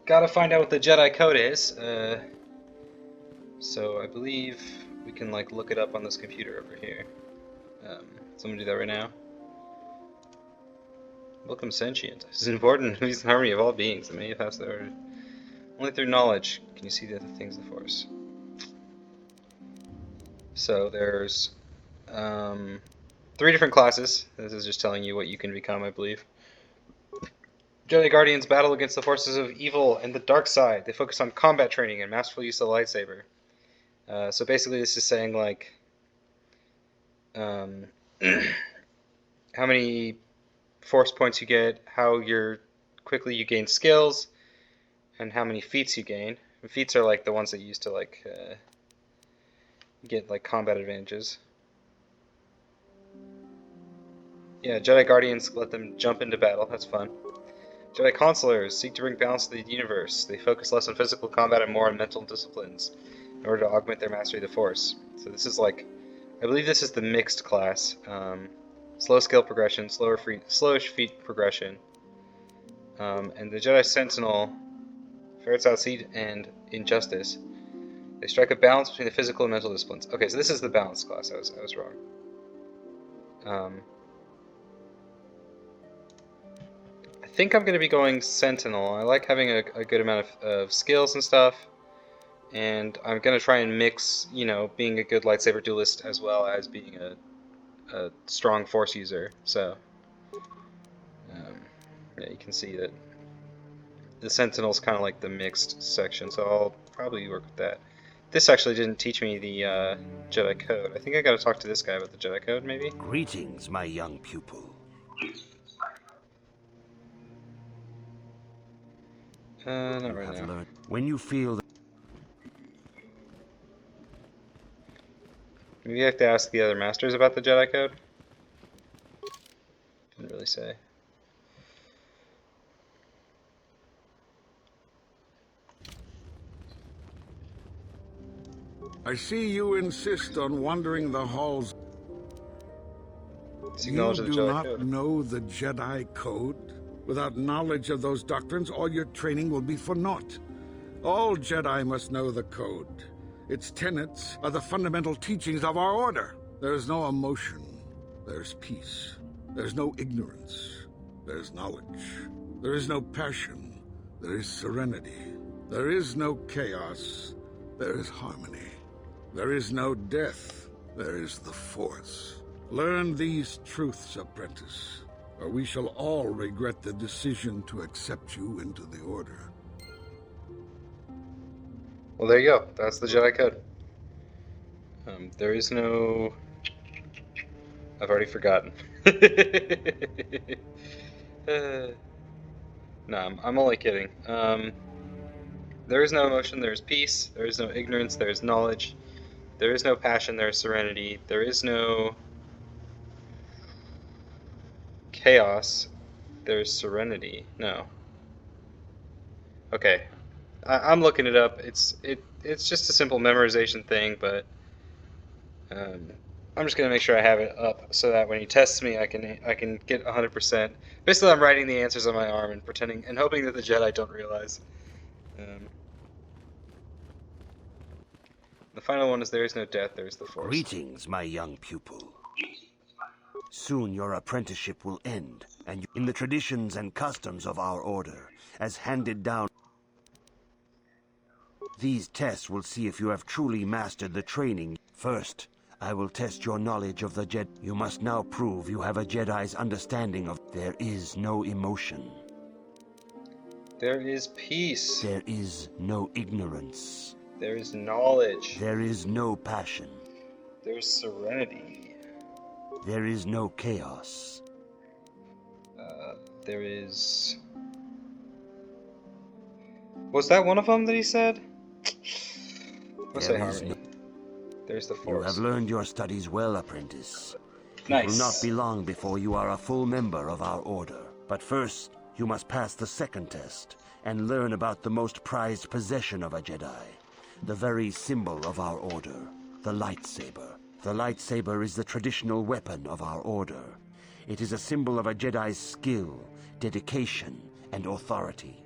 A: gotta find out what the Jedi Code is. So I believe we can like look it up on this computer over here. So I'm gonna do that right now. Welcome sentient. This is important. Peace and harmony of all beings. The many paths that are only through knowledge can you see the things of the Force. So there's 3 different classes. This is just telling you what you can become, I believe. Jedi Guardians battle against the forces of evil and the dark side. They focus on combat training and masterful use of the lightsaber. So basically this is saying like how many force points you get, how quickly you gain skills, and how many feats you gain. And feats are like the ones that you use to like get like combat advantages. Yeah, Jedi Guardians let them jump into battle. That's fun. Jedi Counselors seek to bring balance to the universe. They focus less on physical combat and more on mental disciplines in order to augment their mastery of the Force. So this is like, I believe this is the mixed class. Slow skill progression, slowish feat progression. And the Jedi Sentinel ferrets out seed and injustice. They strike a balance between the physical and mental disciplines. Okay, so this is the balanced class. I was wrong. I think I'm going to be going Sentinel. I like having a good amount of skills and stuff. And I'm going to try and mix, you know, being a good lightsaber duelist as well as being a strong Force user. So, yeah, you can see that the Sentinel's kind of like the mixed section. So I'll probably work with that. This actually didn't teach me the Jedi Code. I think I got to talk to this guy about the Jedi Code, maybe?
Q: Greetings, my young pupil.
A: Not right now.
Q: When you feel that...
A: Maybe you have to ask the other masters about the Jedi Code? Didn't really say.
P: I see you insist on wandering the halls. You do not know the Jedi Code? Without knowledge of those doctrines, all your training will be for naught. All Jedi must know the Code. Its tenets are the fundamental teachings of our Order. There is no emotion. There's peace. There's no ignorance. There's knowledge. There is no passion. There is serenity. There is no chaos. There is harmony. There is no death. There is the Force. Learn these truths, apprentice, or we shall all regret the decision to accept you into the Order.
A: Well, there you go. That's the Jedi Code. There is no... I've already forgotten. No, I'm only kidding. There is no emotion, there is peace. There is no ignorance, there is knowledge. There is no passion, there is serenity. There is no chaos, there is serenity. No. Okay, I'm looking it up. It's just a simple memorization thing, but I'm just gonna make sure I have it up so that when he tests me, I can get 100%. Basically, I'm writing the answers on my arm and pretending and hoping that the Jedi don't realize. The final one is there is no death, there is the Force.
Q: Greetings, my young pupil. Soon your apprenticeship will end, and in the traditions and customs of our order, as handed down. These tests will see if you have truly mastered the training. First, I will test your knowledge of the Jedi. You must now prove you have a Jedi's understanding of there is no emotion.
A: There is peace.
Q: There is no ignorance.
A: There is knowledge.
Q: There is no passion.
A: There is serenity.
Q: There is no chaos.
A: There is... Was that one of them that he said? Let's say harmony. There's the Force.
Q: You have learned your studies well, apprentice.
A: Nice.
Q: It will not be long before you are a full member of our order. But first, you must pass the second test and learn about the most prized possession of a Jedi. The very symbol of our order, the lightsaber. The lightsaber is the traditional weapon of our order. It is a symbol of a Jedi's skill, dedication, and authority.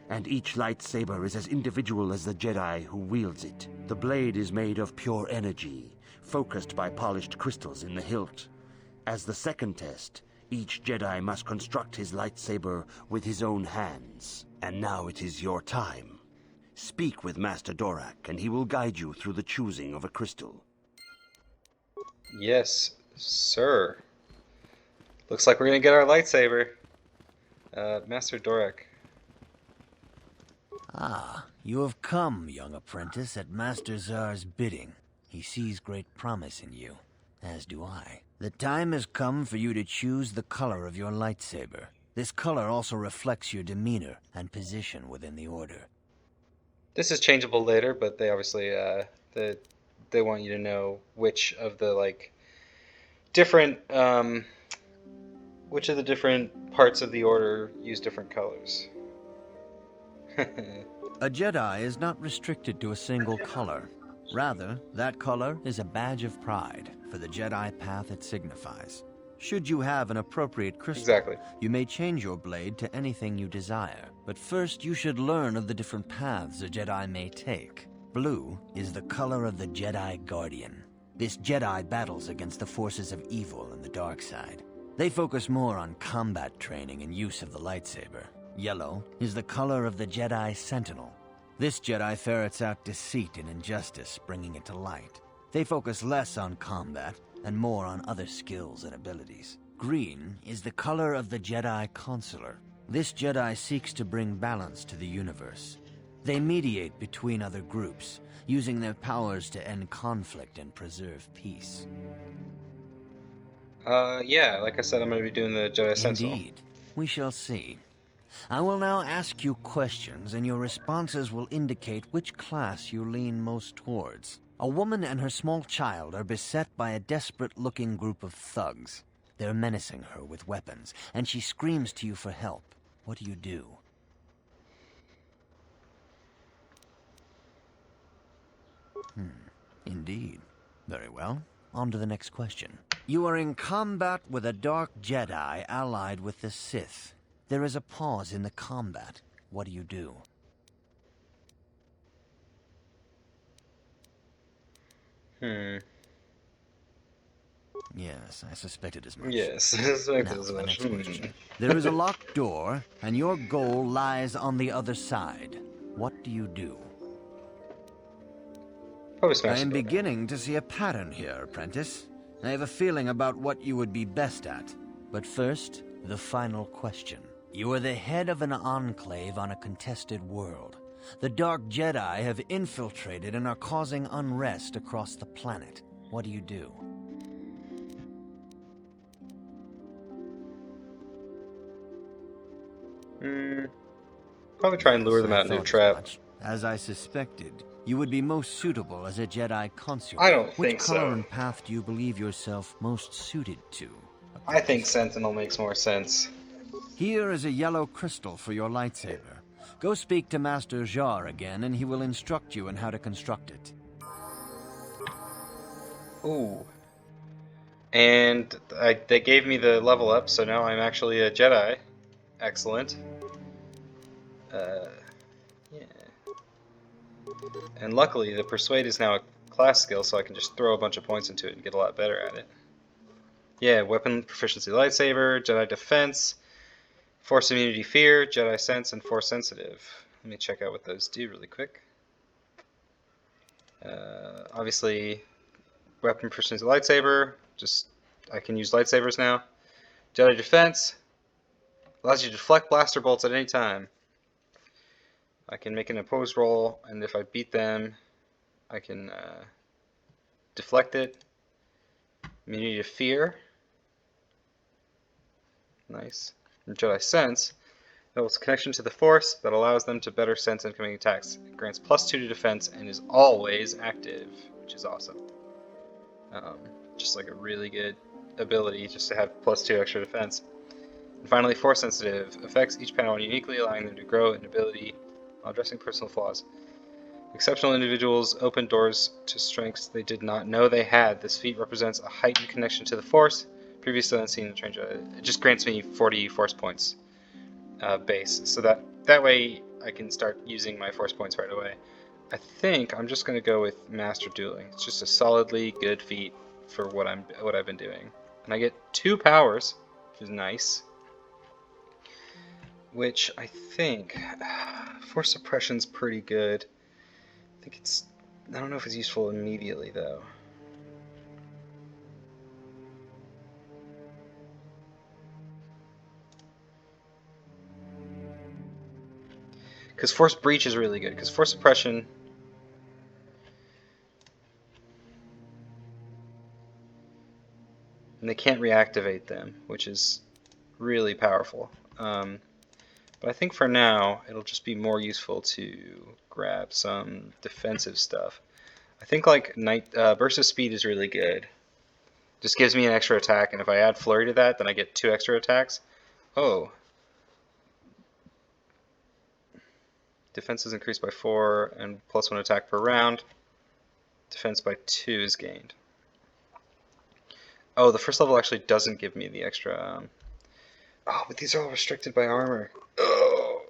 Q: And each lightsaber is as individual as the Jedi who wields it. The blade is made of pure energy, focused by polished crystals in the hilt. As the second test, each Jedi must construct his lightsaber with his own hands. And now it is your time. Speak with Master Dorak, and he will guide you through the choosing of a crystal.
A: Yes, sir. Looks like we're gonna get our lightsaber. Master Dorak.
M: Ah, you have come, young apprentice, at Master Zar's bidding. He sees great promise in you, as do I. The time has come for you to choose the color of your lightsaber. This color also reflects your demeanor and position within the Order.
A: This is changeable later, but they obviously they want you to know which of the different which of the different parts of the Order use different colors.
M: A Jedi is not restricted to a single color. Rather, that color is a badge of pride for the Jedi path it signifies. Should you have an appropriate crystal, you may change your blade to anything you desire. But first, you should learn of the different paths a Jedi may take. Blue is the color of the Jedi Guardian. This Jedi battles against the forces of evil and the dark side. They focus more on combat training and use of the lightsaber. Yellow is the color of the Jedi Sentinel. This Jedi ferrets out deceit and injustice, bringing it to light. They focus less on combat and more on other skills and abilities. Green is the color of the Jedi Counselor. This Jedi seeks to bring balance to the universe. They mediate between other groups, using their powers to end conflict and preserve peace.
A: Yeah, like I said, I'm going to be doing the Jedi Sentinel.
M: Indeed. We shall see. I will now ask you questions, and your responses will indicate which class you lean most towards. A woman and her small child are beset by a desperate-looking group of thugs. They're menacing her with weapons, and she screams to you for help. What do you do? Indeed. Very well. On to the next question. You are in combat with a dark Jedi allied with the Sith. There is a pause in the combat. What do you do? Yes, I suspected as much.
A: Yes, I suspected as much.
M: There is a locked door, and your goal lies on the other side. What do you do?
A: Probably smash
M: I am
A: the door.
M: beginning to see a pattern here, apprentice. I have a feeling about what you would be best at. But first, the final question. You are the head of an enclave on a contested world. The Dark Jedi have infiltrated and are causing unrest across the planet. What do you do?
A: Probably try and lure them out into a trap.
M: As I suspected, you would be most suitable as a Jedi consul.
A: I don't
M: Which
A: think
M: color
A: so.
M: and path do you believe yourself most suited to?
A: I think Sentinel makes more sense.
M: Here is a yellow crystal for your lightsaber. Go speak to Master Jar again, and he will instruct you in how to construct it.
A: Ooh. And they gave me the level up, so now I'm actually a Jedi. Excellent. Yeah. And luckily, the Persuade is now a class skill, so I can just throw a bunch of points into it and get a lot better at it. Yeah, weapon proficiency lightsaber, Jedi defense, Force immunity fear, Jedi sense, and Force sensitive. Let me check out what those do really quick. Obviously, weapon proficiency lightsaber, I can use lightsabers now. Jedi defense, allows you to deflect blaster bolts at any time. I can make an opposed roll, and if I beat them, I can deflect it. Immunity to fear. Nice. And Jedi sense, develops a connection to the Force that allows them to better sense incoming attacks. It grants +2 to defense and is always active, which is awesome. Just like a really good ability just to have +2 extra defense. And finally, Force sensitive affects each Padawan uniquely, allowing them to grow in ability while addressing personal flaws. Exceptional individuals open doors to strengths they did not know they had. This feat represents a heightened connection to the Force, previously unseen in Strange. It just grants me 40 Force points base, so that way I can start using my Force points right away. I think I'm just going to go with Master Dueling. It's just a solidly good feat for what I've been doing, and I get 2 powers, which is nice. Which I think Force suppression's pretty good. I don't know if it's useful immediately though. Because Force breach is really good. Because Force suppression, and they can't reactivate them, which is really powerful. But I think for now, it'll just be more useful to grab some defensive stuff. I think like Burst of Speed is really good. Just gives me an extra attack, and if I add Flurry to that, then I get 2 extra attacks. Oh. Defense is increased by 4, and +1 attack per round. Defense by 2 is gained. Oh, the first level actually doesn't give me the extra... Oh, but these are all restricted by armor. Oh.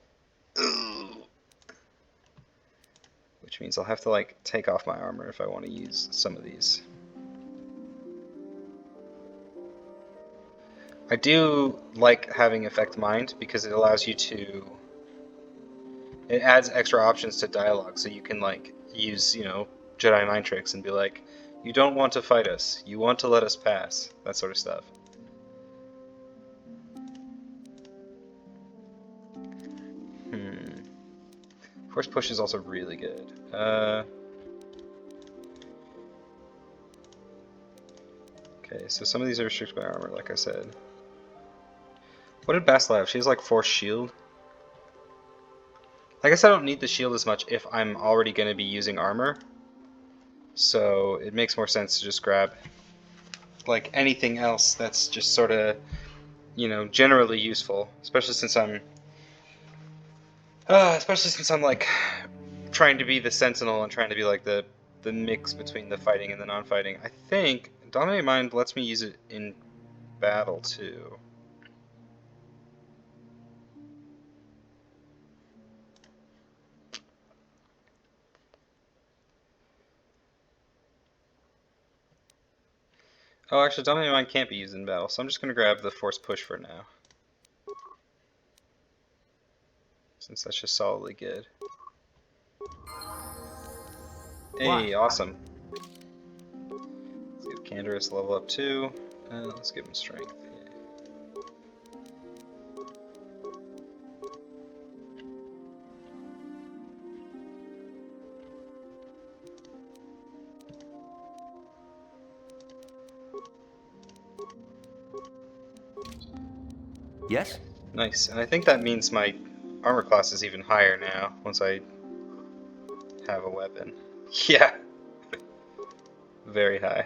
A: Which means I'll have to like take off my armor if I want to use some of these. I do like having Effect Mind because it allows you to... It adds extra options to dialogue, so you can like use, Jedi mind tricks and be like, you don't want to fight us, you want to let us pass, that sort of stuff. Force push is also really good. Okay, so some of these are restricted by armor, like I said. What did Bastila have? She has like Force shield. I guess I don't need the shield as much if I'm already going to be using armor. So it makes more sense to just grab like anything else that's just sort of, generally useful, especially since I'm like trying to be the Sentinel and trying to be like the mix between the fighting and the non-fighting. I think Dominate Mind lets me use it in battle too. Oh, actually, Dominate Mind can't be used in battle, so I'm just going to grab the Force Push for now. Since that's just solidly good. Hey, awesome. Let's give Canderous level up too. Let's give him strength.
H: Yes?
A: Nice, and I think that means my armor class is even higher now, once I have a weapon. Yeah! Very high.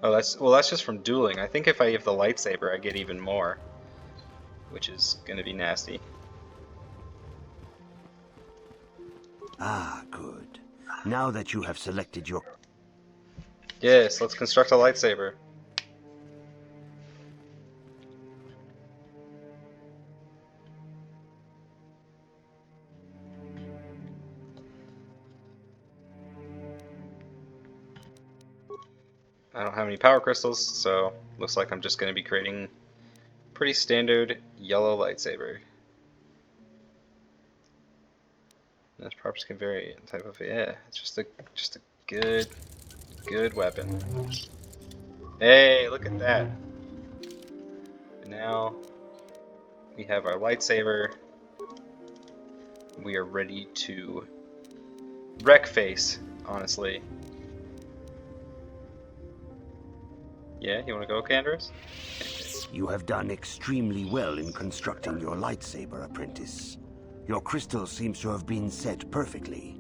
A: Oh, that's just from dueling. I think if I have the lightsaber, I get even more, which is gonna be nasty.
Q: Ah, good. Now that you have selected your...
A: Yes, let's construct a lightsaber. I don't have any power crystals, so looks like I'm just going to be creating pretty standard yellow lightsaber. This props can vary in type of, yeah, it's just a good weapon. Hey, look at that. And now we have our lightsaber. We are ready to wreck face, honestly. Yeah, you want to go, Canderous?
Q: You have done extremely well in constructing your lightsaber, apprentice. Your crystal seems to have been set perfectly.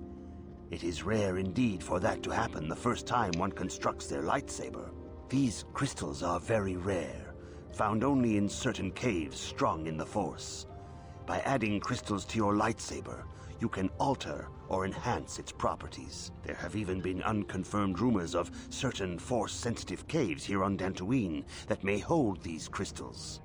Q: It is rare indeed for that to happen the first time one constructs their lightsaber. These crystals are very rare, found only in certain caves strong in the Force. By adding crystals to your lightsaber, you can alter or enhance its properties. There have even been unconfirmed rumors of certain Force-sensitive caves here on Dantooine that may hold these crystals.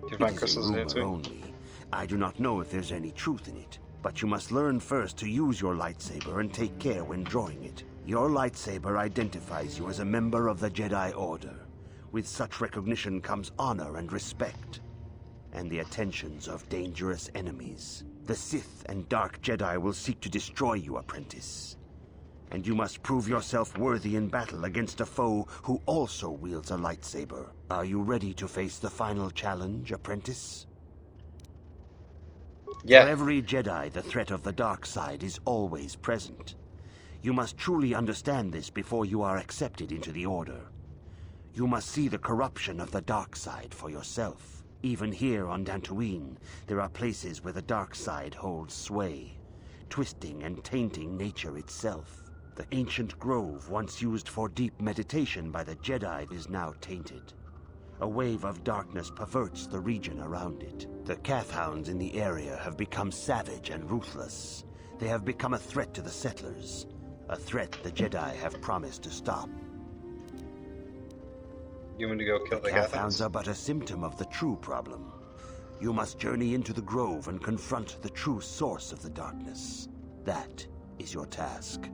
A: Do you find
Q: It is
A: crystals
Q: a
A: in
Q: rumor
A: Dantooine?
Q: only. I do not know if there's any truth in it, but you must learn first to use your lightsaber and take care when drawing it. Your lightsaber identifies you as a member of the Jedi Order. With such recognition comes honor and respect, and the attentions of dangerous enemies. The Sith and Dark Jedi will seek to destroy you, apprentice. And you must prove yourself worthy in battle against a foe who also wields a lightsaber. Are you ready to face the final challenge, apprentice?
A: Yeah.
Q: For every Jedi, the threat of the dark side is always present. You must truly understand this before you are accepted into the Order. You must see the corruption of the dark side for yourself. Even here on Dantooine, there are places where the dark side holds sway, twisting and tainting nature itself. The ancient grove, once used for deep meditation by the Jedi, is now tainted. A wave of darkness perverts the region around it. The Kathhounds in the area have become savage and ruthless. They have become a threat to the settlers, a threat the Jedi have promised to stop.
A: You want to go kill the
Q: Kathhounds are but a symptom of the true problem. You must journey into the grove and confront the true source of the darkness. That is your task.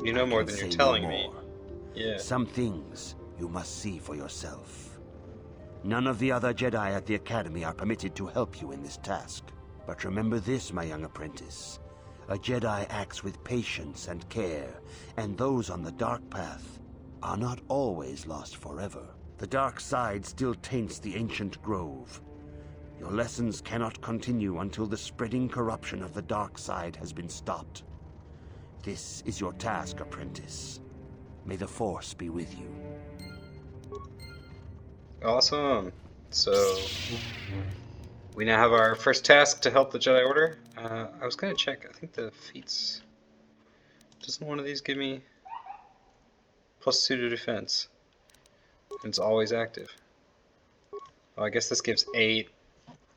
A: You know more than you're telling me. Yeah.
Q: Some things you must see for yourself. None of the other Jedi at the Academy are permitted to help you in this task. But remember this, my young apprentice. A Jedi acts with patience and care, and those on the dark path are not always lost forever. The dark side still taints the ancient grove. Your lessons cannot continue until the spreading corruption of the dark side has been stopped. This is your task, apprentice. May the Force be with you.
A: Awesome. So we now have our first task to help the Jedi Order. I was gonna check. I think the feats. Doesn't one of these give me +2 to defense? And it's always active. Oh, I guess this gives 8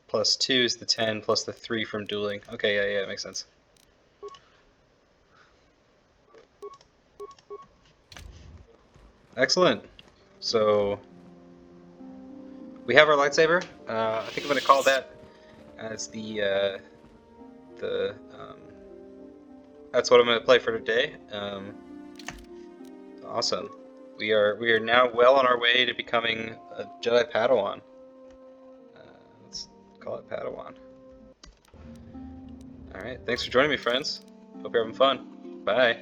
A: plus 2 is the 10 plus the 3 from dueling. Okay, yeah, it makes sense. Excellent. So we have our lightsaber. I think I'm gonna call that as that's what I'm gonna play for today. Awesome. We are now well on our way to becoming a Jedi Padawan. Let's call it Padawan. All right. Thanks for joining me, friends. Hope you're having fun. Bye.